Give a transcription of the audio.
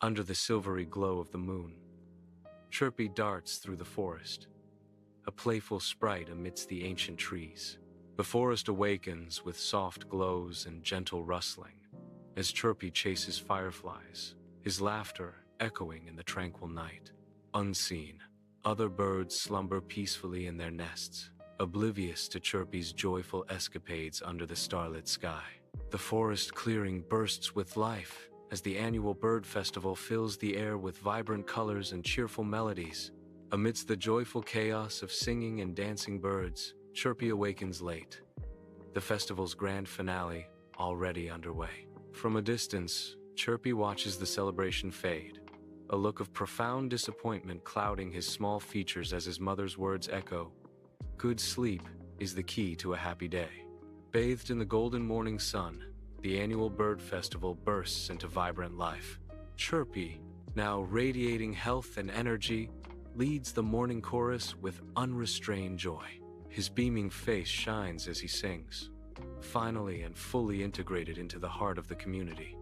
under the silvery glow of the moon. Chirpy darts through the forest, a playful sprite amidst the ancient trees. The forest awakens with soft glows and gentle rustling as Chirpy chases fireflies, his laughter echoing in the tranquil night. Unseen, other birds slumber peacefully in their nests, oblivious to Chirpy's joyful escapades under the starlit sky. The forest clearing bursts with life as the annual bird festival fills the air with vibrant colors and cheerful melodies. Amidst the joyful chaos of singing and dancing birds, Chirpy awakens late, the festival's grand finale already underway. From a distance, Chirpy watches the celebration fade, a look of profound disappointment clouding his small features as his mother's words echo, "Good sleep is the key to a happy day." Bathed in the golden morning sun, the annual bird festival bursts into vibrant life. Chirpy, now radiating health and energy, leads the morning chorus with unrestrained joy. His beaming face shines as he sings, finally and fully integrated into the heart of the community.